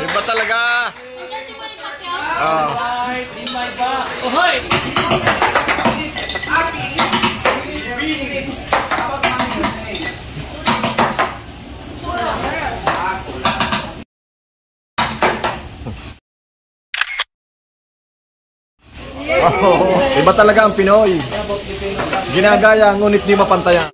Iba talaga. Oh. In my back. Oh, hi! Oh, iba talaga ang Pinoy. Ginagaya ngunit di mapantayan.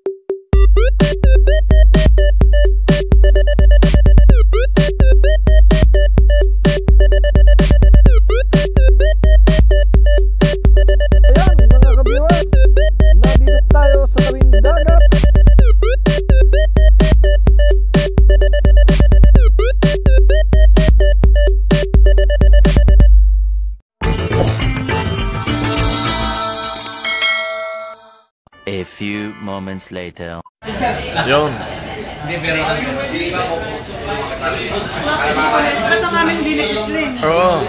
A few moments later. Yun. Ba't ang aming hindi nagsisling? Oo.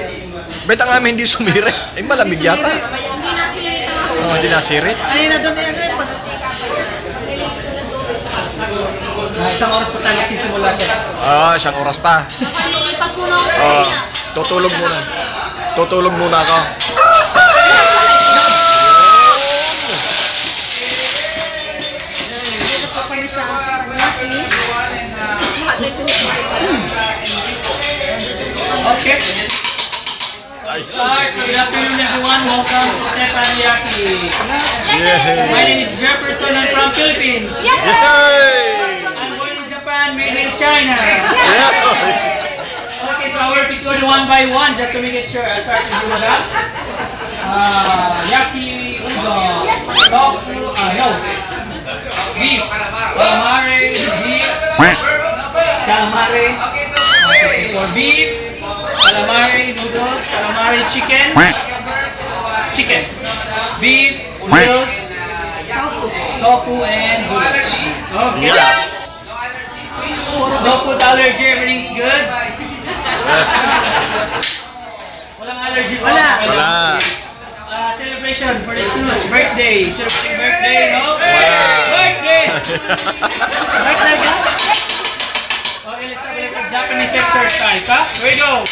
Ba't ang aming hindi sumirit? Ay, malamig yata. Hindi nasirit ako. Oo, hindi nasirit. Ay, na doon ano yun. Isang oras pa tayo nagsisimula siya. Isang oras pa. Nalilipat muna ako sa kanya. Tutulog muna. Tutulog muna ako. Okay. Start. Good afternoon, everyone. Welcome to Teppanyaki. My name is Jefferson. I'm from Philippines. Yes, sir! I'm going to Japan, made in China. Yeah. Okay, so I will be going one by one just to make it sure. I start with Buddha. Yaki udon. Tofu. No. Beef. Calamari. Beef. Calamari. Okay, for beef. Calamari noodles. Calamari chicken. Chicken. Beef. Noodles. Tofu and noodles. Okay. Yes. No food allergy. Everything's good. Yes. Walang allergy po. Wala. Celebration for the students. Birthday. Celebrating birthday, no? Wala. Birthday! Birthday ka? Okay, let's have a look at Japanese exercise, ha? Here we go.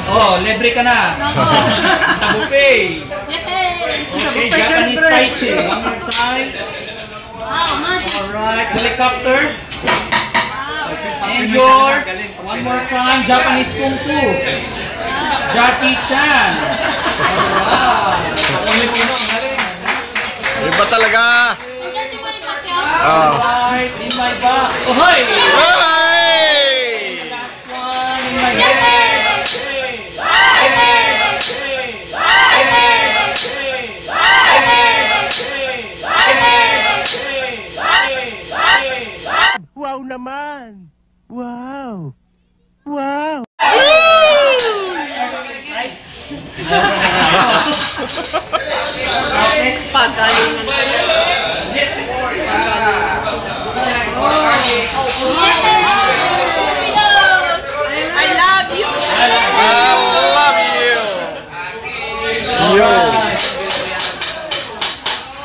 Oh, libre ka na. Sa buffet. Okay, Japanese Tai Chi. One more time. Alright, helicopter. And your, one more time, Japanese Kung Fu. Jackie Chan. Iba talaga. Alright, in my back. Oh, hi! Last one in my head. Wow naman! Wow! Wow! Pagalingan. I love you. I love you. Yo.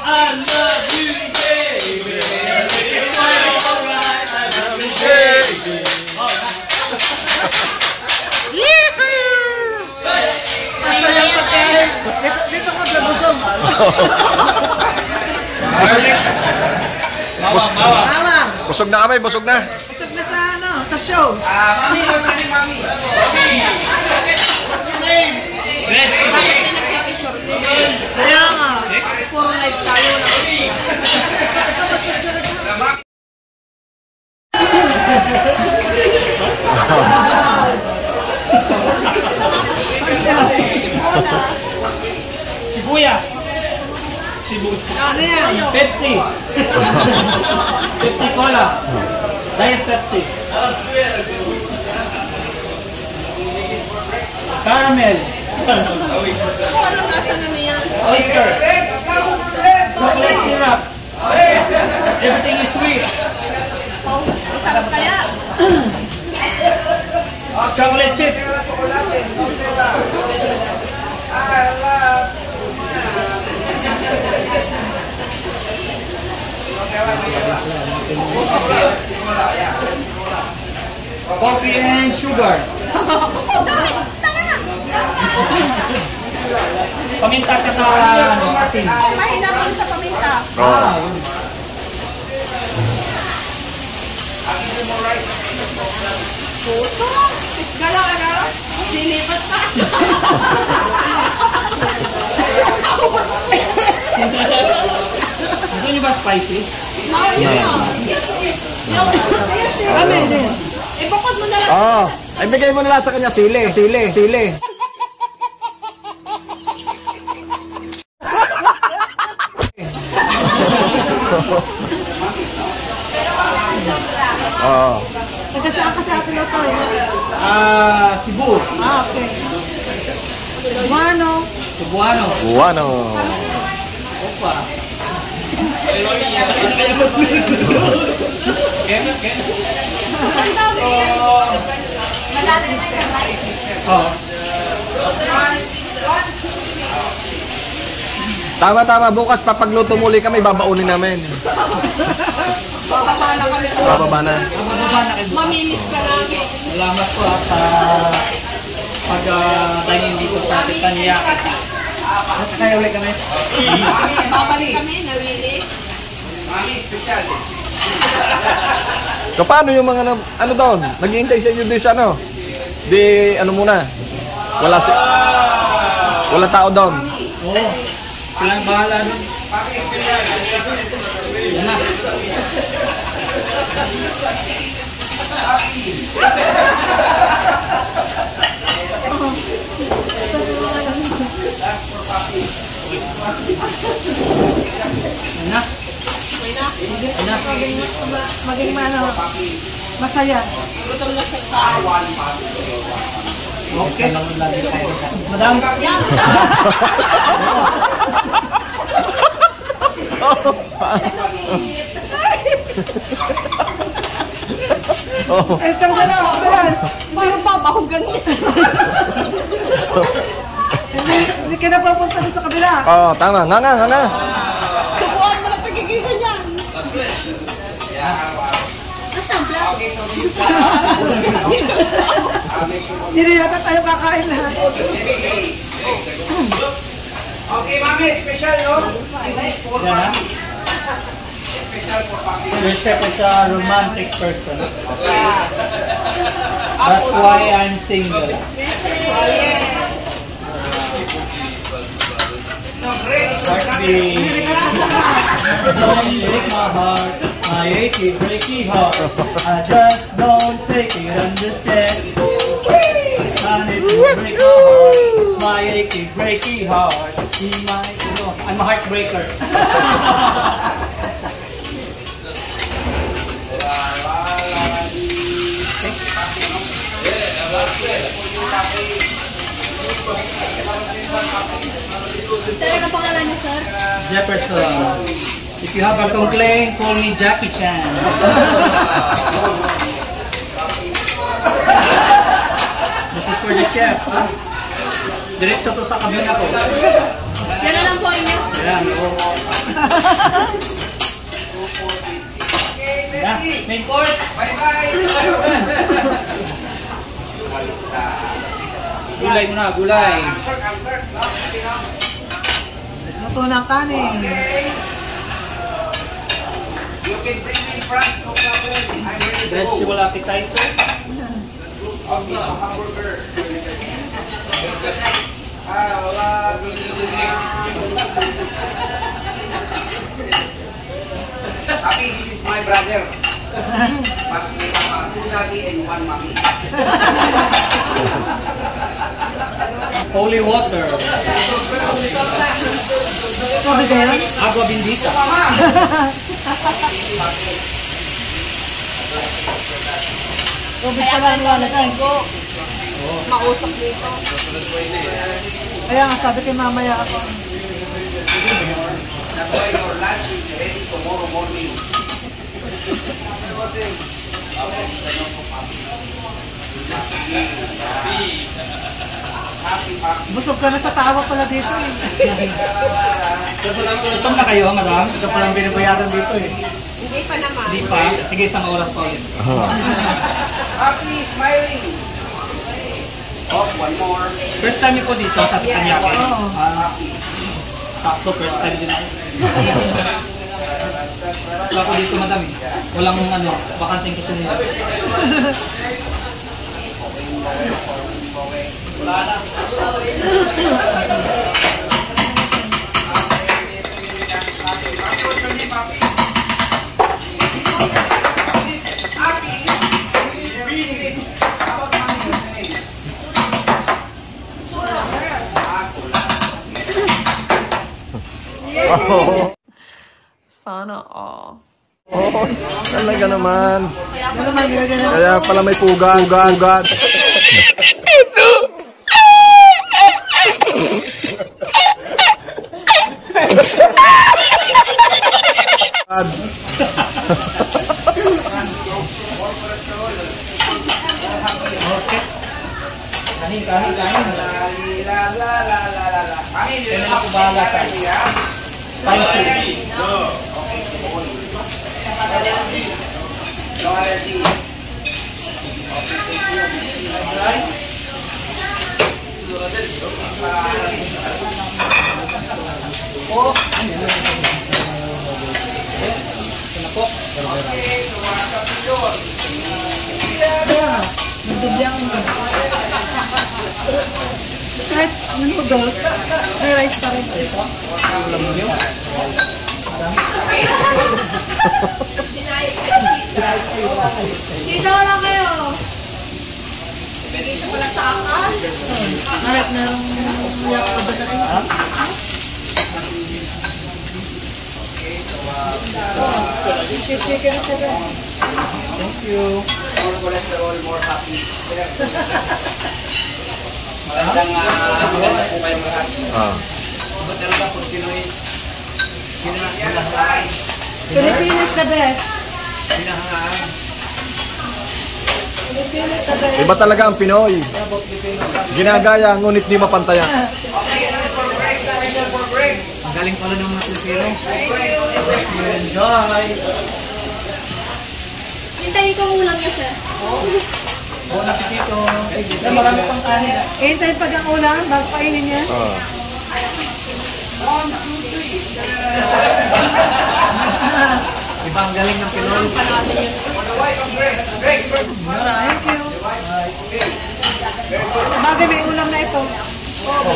I love you, baby. It's alright. I love you, baby. Masayang pagkain. Dito ko sa busog. Mama. Busog na kami, busog na. Busog na sa ano, sa show. Mami. Red. Kaya nga, puro live tayo na. Sibuyas. Ano yan? Pepsi. Pepsi Cola. Diet Pepsi. Caramel. Ano nasa na niya? Oyster. Chocolate syrup. Everything is sweet. Masarap kaya? Chocolate chip. Coffee and sugar. Paminta tsaka asin. Mahina po sa paminta. Ah, yun. Puto. Galaw, ano? Dilipat pa. Gusto niyo ba spicy? Kami din. Ibukod mo na lang. Oh, ay bigay mo na lang sa kanya sili. Oh. Nagkasaan ka sa atin ito eh. Cebu. Okay. Cebuano. Cebuano. Buwano. Opa. Oh. Tama. Bukas papagluto muli kami, babaunin namin. Bababa na kami. Bababa na. Mamilis ka namin. Salamat po sa pag-dining dito sa Titania. Mas kaya ulit kami. Babalik kami, nawili. So, paano yung mga, ano doon? Nag-iintay sa inyo din sa ano? Di, ano muna? Wala tao doon. Oo. Silang bahala nun. Yan na. Yan na. Maging masaya. Okay. Madam. Eh, talaga na ako yan. Parang babahog ganyan. Hindi ka na papunta sa kabila. Oh, tama. Nga. Subuan mo na pagkikisa niyan. Hindi na yata tayo kakain lahat. Okay, mami, special, no? Yan na. Your chef is a romantic person. That's why I'm single. Heartbeat. Don't break my heart. My achy, breaky heart. I just don't take it, understand? And it will break my heart. My achy, breaky heart. I'm a heartbreaker. Ano pangalan niyo, sir? Jefferson. If you have a complaint, call me Jackie Chan. This is for the chef. Diretso to sa kabina ko. Yan na lang po inyo. Ayan, oo. Ayan, main course. Gulay muna, gulay. Luto ng kanin. You can bring me in front, no problem. I'm ready to go. Vegetable appetizer. Hamburger. Wala. Tapi, this is my brother. But we have two daddy and one mommy. Holy water. Sabi ka yun? Agua bendita. Tubig pa lang nilalagay. Mausap dito. Kaya nga sabi kay mamaya ako. That's why your lunch is ready tomorrow morning. Busog ka na sa tawa pala dito eh. Gutom na kayo, madam? Ito palang binabayaran dito eh. Hindi pa naman. Hindi pa. Sige, isang oras pa ulit. Happy, smiling. Oh, one more. First time niyo po dito sa Tanyake? Oo. Sakto, first time din ako. Wala ko dito madami. Walang bakanting kasunod. Wala na. Sana all. Oh, talaga naman. Ano naman ginagano? Kaya pala may pugan. Okay. Kanin. Kaya na ako bahala sa spicy. Rice. Oh. Ito na po. Nagdubyang mo. Kahit noodles, may rice pa rin. Dito lang kayo. Dito pala sa akin. Harap na yung yak ko ba na rin? Chicken na sila. Thank you. More cholesterol, more happy. Maganda po kayong lahat. Ba't talaga po Pinoy? Hinahangaan. Pilipinas the best. Hinahangaan. Pilipinas the best. Iba talaga ang Pinoy. Ginagaya, ngunit di mapantayan. Ang galing pala ng mga Pilipino. Enjoy! Hintayin ko ulang niya, sir. Bona si Tito. Marami pang kanin. Hintay pag ang ulang, bago kainin niya. Iba ang galing ng Pinoy. Thank you. Bagay may ulam na ito. Oo,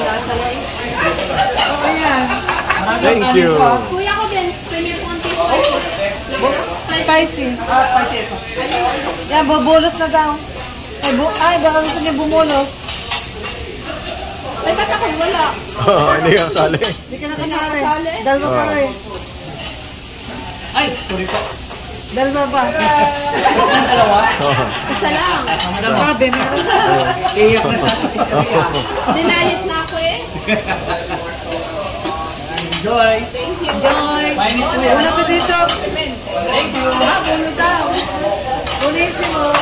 yan. Thank you. Kuya ko din, pwede po ang tipo. Spicy. Spicy ito. Yan, bubulos na daw. Ay, baka gusto niya bumulos. Ay, ba't ako wala? Hindi ka sali. Hindi ka na kasali. Dalawa pa rin. Ay, sorry po. Dalawa ba? Ang dalawa. Isa lang. Sabi, meron. Iyak na sa Tito. Dinayet na ako eh. Enjoy. Thank you. Joy. Mainit po yan. Wala pa dito. Thank you. Ulo daw. Ulisin mo.